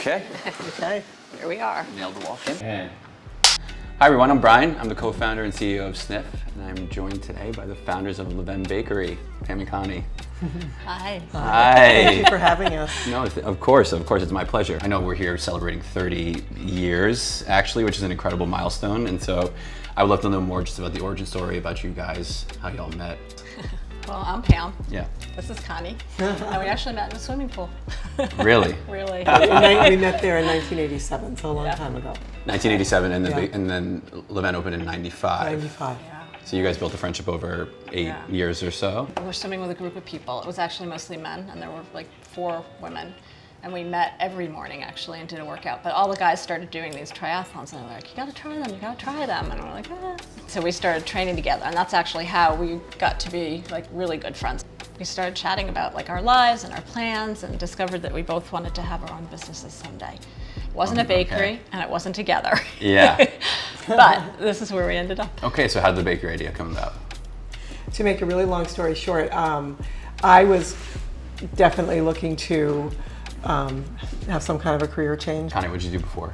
Okay. Okay. Here we are. Nailed the walk in. Okay. Hi everyone, I'm Brian. I'm the co-founder and CEO of Snif, and I'm joined today by the founders of Levain Bakery, Pam and Connie. Hi. Hi. Thank you for having us. No, of course, it's my pleasure. I know we're here celebrating 30 years, actually, which is an incredible milestone, and so I would love to know more just about the origin story, about you guys, how y'all met. Well, I'm Pam. Yeah. This is Connie. And we actually met in a swimming pool. Really? Really. We met there in 1987, so a long time ago. 1987, and then Levain opened in 95. 95. Yeah. So you guys built a friendship over 8 years or so. We were swimming with a group of people. It was actually mostly men, and there were like 4 women. And we met every morning actually and did a workout. But all the guys started doing these triathlons, and they were like, you gotta try them, you gotta try them. And we're like, ah. So we started training together, and that's actually how we got to be like really good friends. We started chatting about like our lives and our plans, and discovered that we both wanted to have our own businesses someday. It wasn't a bakery, and it wasn't together. Yeah. But this is where we ended up. Okay, so how did the bakery idea come about? To make a really long story short, I was definitely looking to have some kind of a career change. Connie, what did you do before?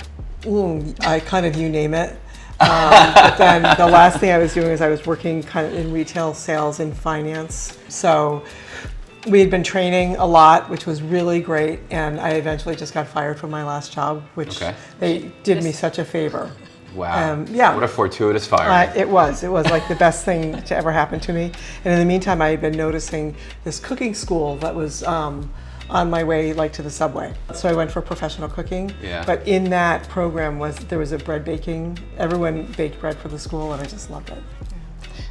I kind of, you name it. But then the last thing I was doing is I was working kind of in retail sales and finance. So we had been training a lot, which was really great. And I eventually just got fired from my last job, which they did me such a favor. Wow. Yeah. What a fortuitous fire. It was like the best thing to ever happen to me. And in the meantime, I had been noticing this cooking school that was on my way like to the subway. So I went for professional cooking. Yeah. But in that program there was a bread baking. Everyone baked bread for the school, and I just loved it.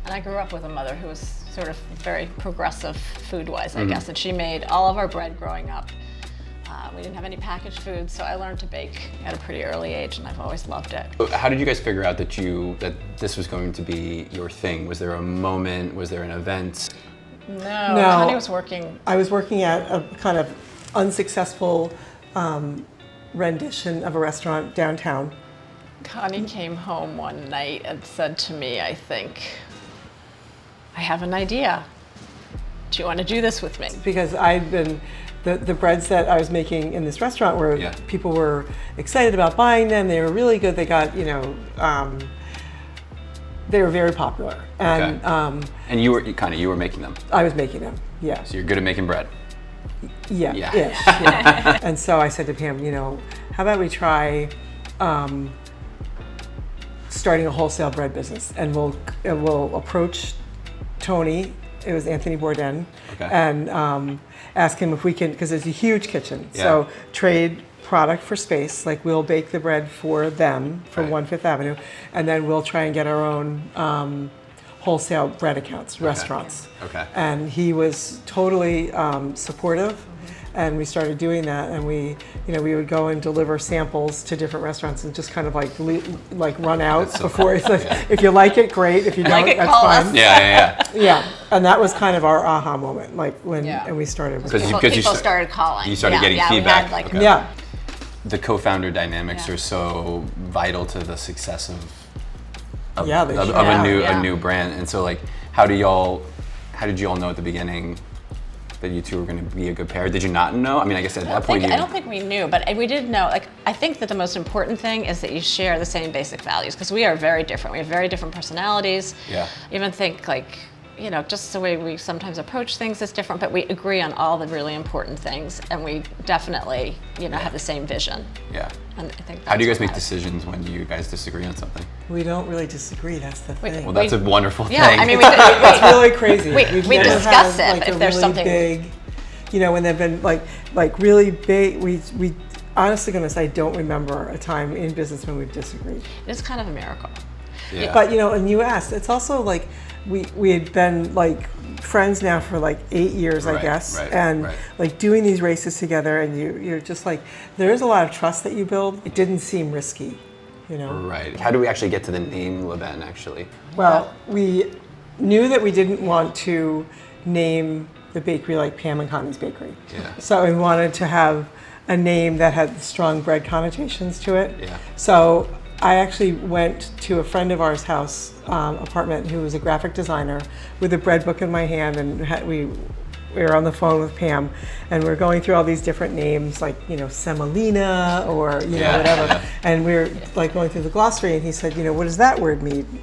And I grew up with a mother who was sort of very progressive food-wise, I guess, and she made all of our bread growing up. We didn't have any packaged food, so I learned to bake at a pretty early age, and I've always loved it. How did you guys figure out that this was going to be your thing? Was there a moment? Was there an event? No, Connie was working. I was working at a kind of unsuccessful rendition of a restaurant downtown. Connie came home one night and said to me, I think, I have an idea. Do you want to do this with me? Because I'd been, the breads that I was making in this restaurant were, people were excited about buying them. They were really good. They got, they were very popular. And and you were making them? I was making them, yeah. So you're good at making bread? Yeah. Yeah. And so I said to Pam, how about we try starting a wholesale bread business, and we'll approach Tony, it was Anthony Bourdain, and ask him if we can, because it's a huge kitchen, so trade product for space, like we'll bake the bread for them from 1 Fifth Avenue, and then we'll try and get our own wholesale bread accounts, restaurants. And he was totally supportive, and we started doing that, and we would go and deliver samples to different restaurants and just kind of like run out before. It's like, if you like it, great. If you don't, that's fine. Yeah. And that was kind of our aha moment, like when and we started. Because people started calling. You started getting feedback. We had, The co-founder dynamics are so vital to the success of a new brand. And so, like, how did you all know at the beginning that you two were going to be a good pair? Did you not know? I mean, I guess at that point I don't think we knew, but we did know. Like, I think that the most important thing is that you share the same basic values, because we are very different. We have very different personalities. Yeah. Even think like, just the way we sometimes approach things is different, but we agree on all the really important things, and we definitely, have the same vision. Yeah. And I think how do you guys make decisions when you guys disagree on something? We don't really disagree. That's the thing. Well, that's a wonderful thing. Yeah, I mean, it's really crazy. We discuss it if there's really something big. When they've been like really big. We honestly, goodness, I don't remember a time in business when we've disagreed. It's kind of a miracle. Yeah. But and you asked, it's also like we had been like friends now for like 8 years, I guess, and like doing these races together, and you're just like, there is a lot of trust that you build. It didn't seem risky, Right. How do we actually get to the name Levain, actually? Well, we knew that we didn't want to name the bakery like Pam and Connie's Bakery. Yeah. So we wanted to have a name that had strong bread connotations to it. Yeah. So I actually went to a friend of ours' house apartment who was a graphic designer with a bread book in my hand, and we we were on the phone with Pam, and we were going through all these different names, like, semolina or, whatever. Yeah. And we were like going through the glossary, and he said, what does that word mean?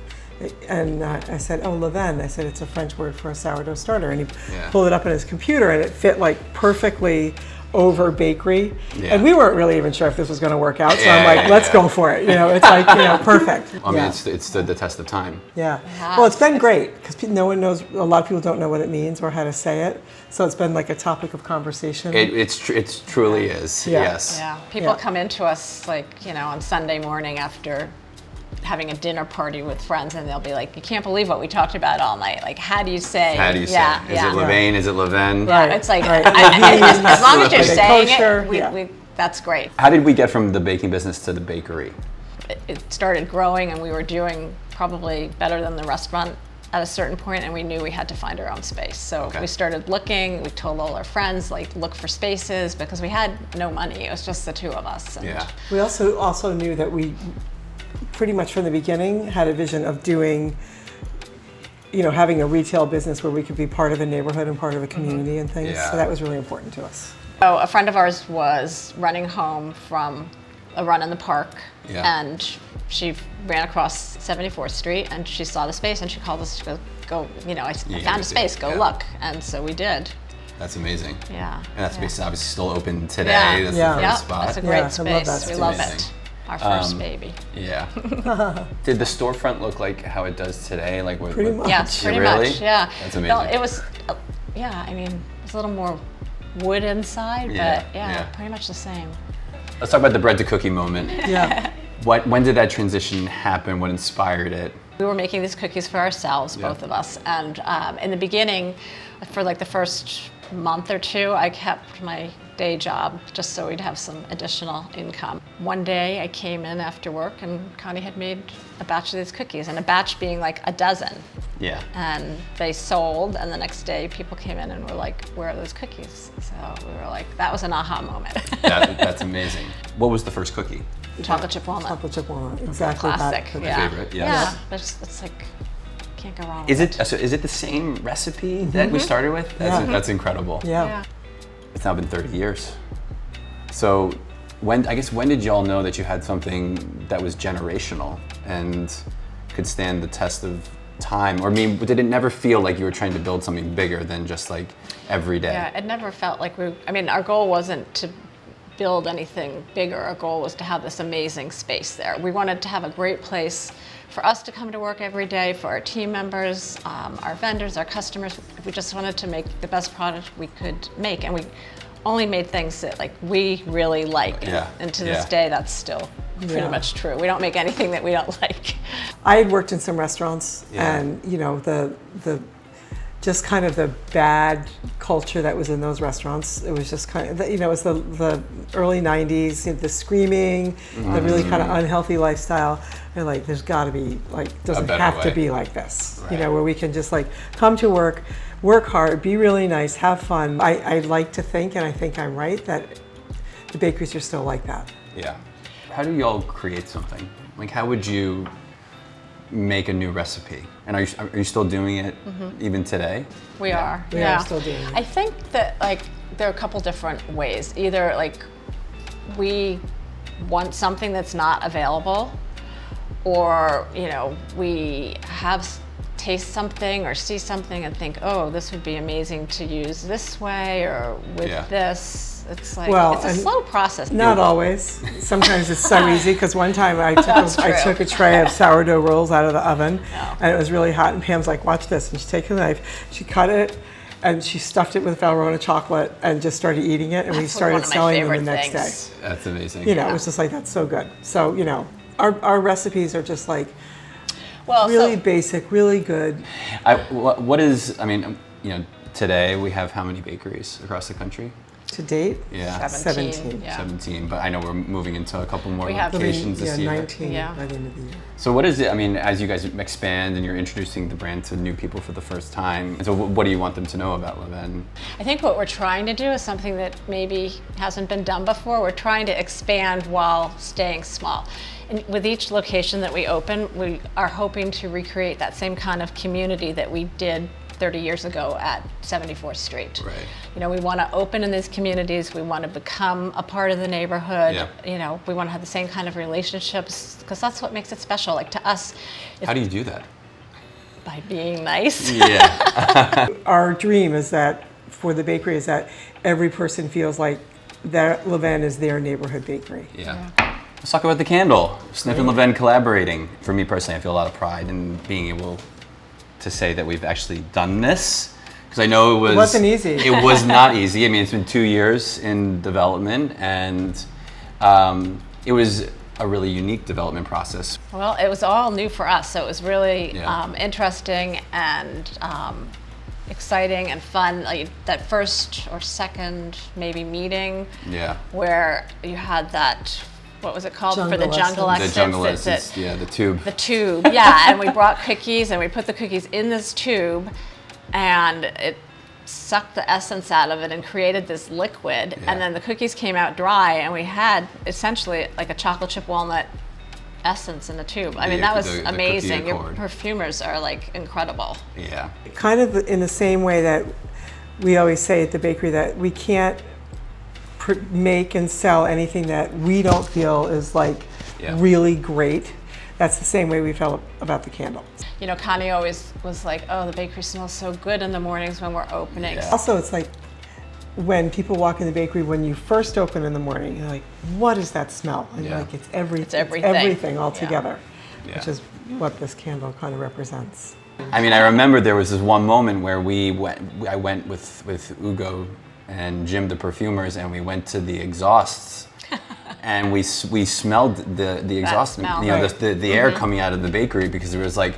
And I said, oh, levain. I said, it's a French word for a sourdough starter. And he pulled it up on his computer, and it fit like perfectly over bakery. And we weren't really even sure if this was going to work out. So I'm like, let's go for it. It's like, perfect. I mean, it's stood the test of time. Yeah. Well, it's been great because no one knows, a lot of people don't know what it means or how to say it. So it's been like a topic of conversation. It truly is. Yes. Yeah. People come into us like, on Sunday morning after having a dinner party with friends, and they'll be like, you can't believe what we talked about all night. Like, how do you say? Is it Levain? Is it Levain? Right. It's like, as long as you're saying it, that's great. How did we get from the baking business to the bakery? It started growing, and we were doing probably better than the restaurant at a certain point, and we knew we had to find our own space. So we started looking. We told all our friends, like, look for spaces, because we had no money. It was just the two of us. And we also knew that we pretty much from the beginning had a vision of doing, having a retail business where we could be part of a neighborhood and part of a community and things. So that was really important to us. So a friend of ours was running home from a run in the park, and she ran across 74th Street, and she saw the space, and she called us to go, I found a space, go look. And so we did. That's amazing. Yeah. And that space is obviously still open today. That's the first spot. That's a great space. We love amazing. it. Our first baby. Yeah. Did the storefront look like how it does today? Like pretty much. Yeah, pretty much. Yeah. That's amazing. No, it was. I mean, it was a little more wood inside, but pretty much the same. Let's talk about the bread to cookie moment. Yeah. When did that transition happen? What inspired it? We were making these cookies for ourselves, both of us, and in the beginning, for like the first month or two, I kept my day job just so we'd have some additional income. One day I came in after work, and Connie had made a batch of these cookies, and a batch being like a dozen. Yeah. And they sold, and the next day people came in and were like, where are those cookies? So we were like, that was an aha moment. That's amazing. What was the first cookie? Chocolate chip walnut. Chocolate chip walnut, exactly. Classic. That favorite, Yeah, it's like, can't go wrong with it. So is it the same recipe that we started with? That's incredible. Yeah. It's now been 30 years. So when did y'all know that you had something that was generational and could stand the test of time? Or did it never feel like you were trying to build something bigger than just like every day? Yeah, it never felt like our goal wasn't to build anything bigger. Our goal was to have this amazing space there. We wanted to have a great place for us to come to work every day, for our team members, our vendors, our customers. We just wanted to make the best product we could make, and we only made things that we really like. And to this day, that's still pretty much true. We don't make anything that we don't like. I had worked in some restaurants, and the just kind of the bad culture that was in those restaurants. It was just kind of, it was the early 90s, the screaming, the really kind of unhealthy lifestyle. They're like, there's got to be, doesn't have to be like this, where we can just come to work hard, be really nice, have fun. I like to think, and I think I'm right, that the bakeries are still like that. Yeah. How do y'all create something? How would you make a new recipe? And are you still doing it even today? We are. We are still doing it. I think that there are a couple different ways. Either we want something that's not available, or we taste something or see something and think, oh, this would be amazing to use this way or with this. It's it's a slow process. Not always. Sometimes it's so easy, because one time I took a tray of sourdough rolls out of the oven, and it was really hot, and Pam's like, watch this, and she takes a knife, she cut it, and she stuffed it with Valrhona chocolate and just started eating it, and we started selling them the next day. That's amazing. It was just that's so good. So, our recipes are just really basic, really good. Today we have how many bakeries across the country? To date? Yeah. 17. Yeah. 17, but I know we're moving into a couple more We have locations this year. 19 by the end of the year. So what is it, as you guys expand and you're introducing the brand to new people for the first time, so what do you want them to know about Levain? I think what we're trying to do is something that maybe hasn't been done before. We're trying to expand while staying small. And with each location that we open, we are hoping to recreate that same kind of community that we did 30 years ago at 74th Street. Right. You know, we want to open in these communities. We want to become a part of the neighborhood. Yeah. You know, we want to have the same kind of relationships because that's what makes it special. Like to us, How do you do that? by being nice. Yeah. Our dream is that for the bakery is that every person feels like that Levain is their neighborhood bakery. Yeah. Let's talk about the candle. Snif and Levain collaborating. For me personally, I feel a lot of pride in being able to say that we've actually done this. Because I know it wasn't easy. It was not easy. I mean, it's been 2 years in development, and it was a really unique development process. Well, it was all new for us, so it was really Yeah. interesting and exciting and fun. Like that first or second maybe meeting Yeah. where you had that, what was it called, for the Jungle jungle essence. The essence? jungle It's essence, yeah, the tube. the tube, yeah, and we brought cookies and we put the cookies in this tube and it sucked the essence out of it and created this liquid. Yeah. And then the cookies came out dry and we had essentially like a chocolate chip walnut essence in the tube. I mean, that was the cookie amazing. Your accord. perfumers are like incredible. Yeah. Kind of in the same way that we always say at the bakery that we can't make and sell anything that we don't feel is like Yeah. really great. That's the same way we felt about the candle. You know, Connie always was like, oh, the bakery smells so good in the mornings when we're opening. Yeah. Also, it's like when people walk in the bakery, when you first open in the morning, you're like, what is that smell? And you're Yeah. like, it's everything. It's everything. Everything all Yeah. together, Yeah. which is what this candle kind of represents. I mean, I remember there was this one moment where I went with Ugo and Jim, the perfumers, and we went to the exhausts, and we smelled the exhaust, smell, you know, right. the air coming out of the bakery, because it was like,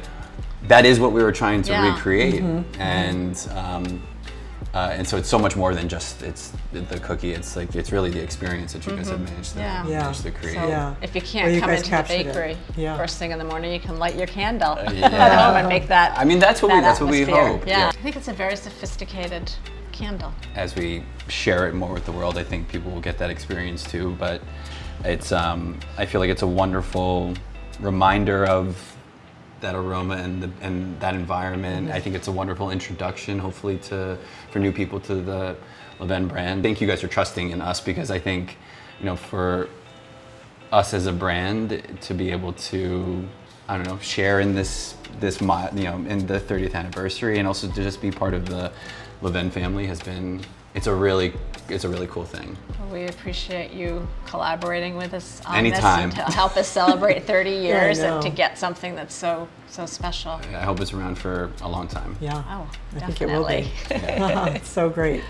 that is what we were trying to Yeah. recreate, and so it's so much more than just it's the cookie. It's like it's really the experience that you guys have managed to, Yeah. Yeah. managed to create. So Yeah. if you Well, can't you come guys into the captured it. bakery Yeah. first thing in the morning, you can light your candle at Yeah. home and make that. I mean, that's what that we atmosphere. hope. Yeah. I think it's a very sophisticated candle. As we share it more with the world, I think people will get that experience too. But it's, I feel like it's a wonderful reminder of that aroma and that environment. I think it's a wonderful introduction, hopefully, for new people to the Levain brand. Thank you guys for trusting in us, because I think, you know, for us as a brand to be able to, I don't know, share in this you know, in the 30th anniversary, and also to just be part of the Levain family it's a really cool thing. Well, we appreciate you collaborating with us on Anytime. this and to help us celebrate 30 years know. and to get something that's so special. I hope it's around for a long time. Yeah, Oh, I think it will definitely. be. It's so great.